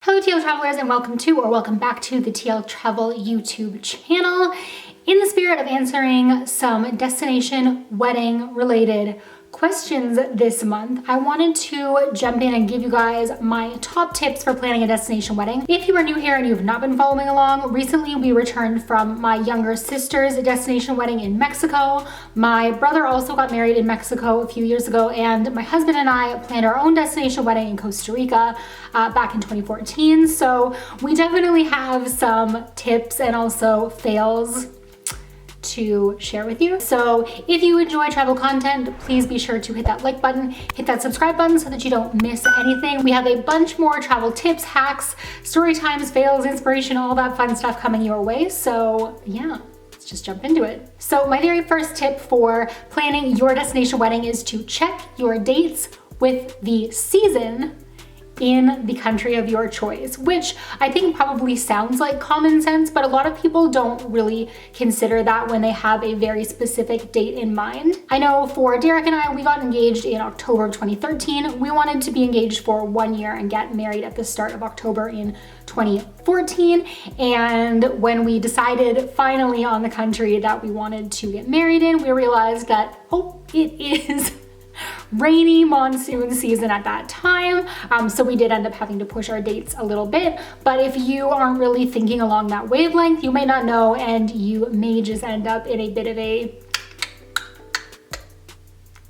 Hello TL Travelers and welcome back to the TL Travel YouTube channel. In the spirit of answering some destination wedding related questions this month, I wanted to jump in and give you guys my top tips for planning a destination wedding. If you are new here and you've not been following along, recently we returned from my younger sister's destination wedding in Mexico. My brother also got married in Mexico a few years ago, and my husband and I planned our own destination wedding in Costa Rica back in 2014. So we definitely have some tips and also fails to share with you. So if you enjoy travel content, please be sure to hit that like button, hit that subscribe button so that you don't miss anything. We have a bunch more travel tips, hacks, story times, fails, inspiration, all that fun stuff coming your way. So yeah, let's just jump into it. So my very first tip for planning your destination wedding is to check your dates with the season in the country of your choice, which I think probably sounds like common sense, but a lot of people don't really consider that when they have a very specific date in mind. I know for Derek and I, we got engaged in October of 2013. We wanted to be engaged for 1 year and get married at the start of October in 2014. And when we decided finally on the country that we wanted to get married in, we realized that, oh, it is rainy monsoon season at that time. So we did end up having to push our dates a little bit. But if you aren't really thinking along that wavelength, you may not know, and you may just end up in a bit of a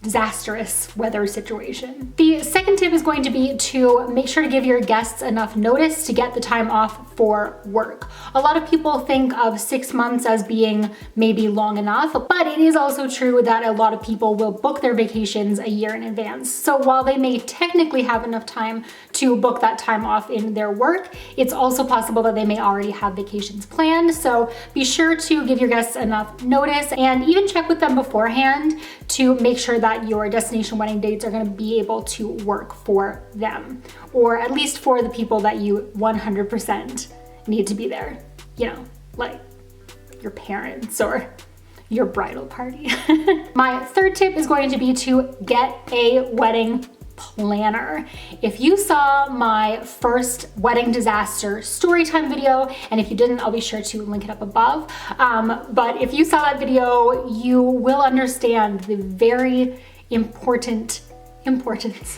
disastrous weather situation. The second tip is going to be to make sure to give your guests enough notice to get the time off for work. A lot of people think of 6 months as being maybe long enough, but it is also true that a lot of people will book their vacations a year in advance. So while they may technically have enough time to book that time off in their work, it's also possible that they may already have vacations planned. So be sure to give your guests enough notice and even check with them beforehand to make sure that your destination wedding dates are going to be able to work for them, or at least for the people that you 100% need to be there. You know, like your parents or your bridal party. My third tip is going to be to get a wedding planner. If you saw my first wedding disaster storytime video, and if you didn't, I'll be sure to link it up above. But if you saw that video, you will understand the very important importance.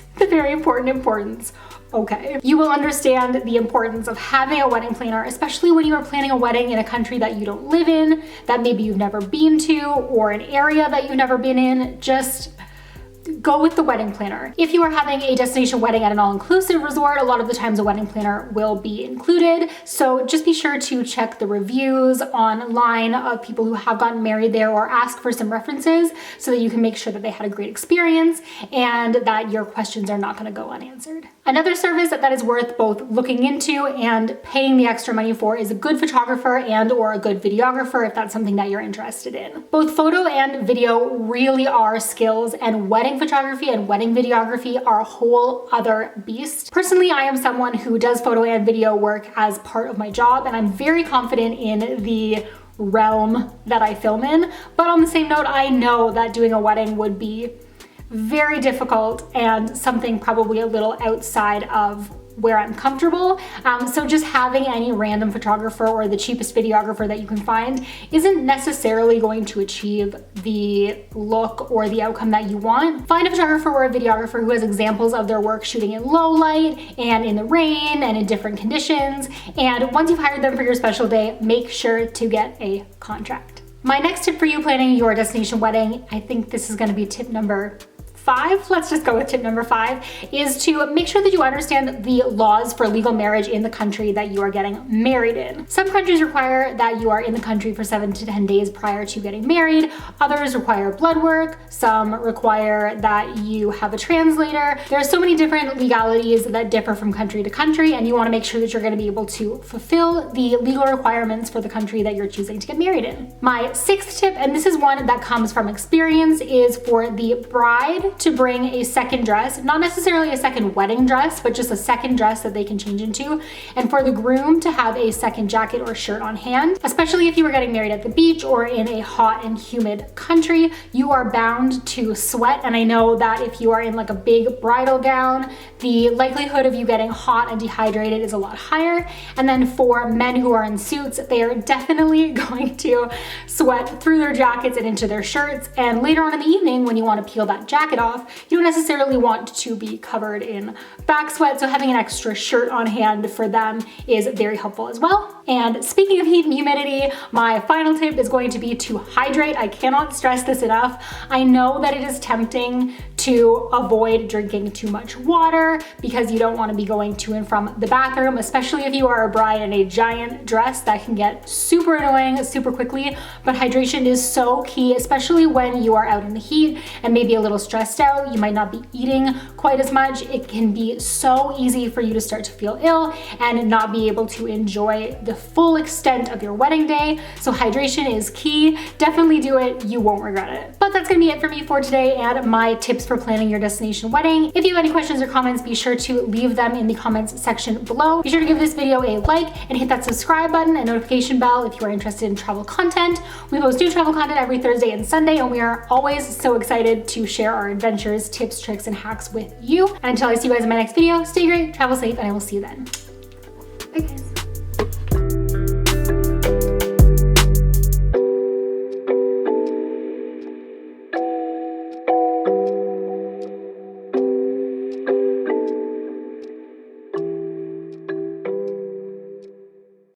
Okay. You will understand the importance of having a wedding planner, especially when you are planning a wedding in a country that you don't live in, that maybe you've never been to, or an area that you've never been in. Just go with the wedding planner. If you are having a destination wedding at an all-inclusive resort, a lot of the times a wedding planner will be included. So just be sure to check the reviews online of people who have gotten married there, or ask for some references so that you can make sure that they had a great experience and that your questions are not going to go unanswered. Another service that is worth both looking into and paying the extra money for is a good photographer and or a good videographer, if that's something that you're interested in. Both photo and video really are skills, and wedding photography and wedding videography are a whole other beast. Personally, I am someone who does photo and video work as part of my job, and I'm very confident in the realm that I film in. But on the same note, I know that doing a wedding would be very difficult and something probably a little outside of where I'm comfortable. So just having any random photographer or the cheapest videographer that you can find isn't necessarily going to achieve the look or the outcome that you want. Find a photographer or a videographer who has examples of their work shooting in low light and in the rain and in different conditions. And once you've hired them for your special day, make sure to get a contract. My next tip for you planning your destination wedding, I think this is going to be tip number 5, let's just go with tip number 5, is to make sure that you understand the laws for legal marriage in the country that you are getting married in. Some countries require that you are in the country for 7 to 10 days prior to getting married. Others require blood work. Some require that you have a translator. There are so many different legalities that differ from country to country, and you want to make sure that you're going to be able to fulfill the legal requirements for the country that you're choosing to get married in. My 6th tip, and this is one that comes from experience, is for the bride to bring a second dress, not necessarily a second wedding dress, but just a second dress that they can change into, and for the groom to have a second jacket or shirt on hand. Especially if you were getting married at the beach or in a hot and humid country, you are bound to sweat, and I know that if you are in like a big bridal gown, the likelihood of you getting hot and dehydrated is a lot higher. And then for men who are in suits, they are definitely going to sweat through their jackets and into their shirts, and later on in the evening when you want to peel that jacket off, you don't necessarily want to be covered in back sweat, so having an extra shirt on hand for them is very helpful as well. And speaking of heat and humidity, my final tip is going to be to hydrate. I cannot stress this enough. I know that it is tempting to avoid drinking too much water because you don't want to be going to and from the bathroom, especially if you are a bride in a giant dress. That can get super annoying super quickly, but hydration is so key, especially when you are out in the heat and maybe a little stressed out. You might not be eating quite as much. It can be so easy for you to start to feel ill and not be able to enjoy the full extent of your wedding day. So hydration is key. Definitely do it. You won't regret it. But that's gonna be it for me for today and my tips for planning your destination wedding. If you have any questions or comments, be sure to leave them in the comments section below. Be sure to give this video a like and hit that subscribe button and notification bell if you are interested in travel content. We post new travel content every Thursday and Sunday, and we are always so excited to share our adventures, tips, tricks, and hacks with you. And until I see you guys in my next video, stay great, travel safe, and I will see you then. Bye guys.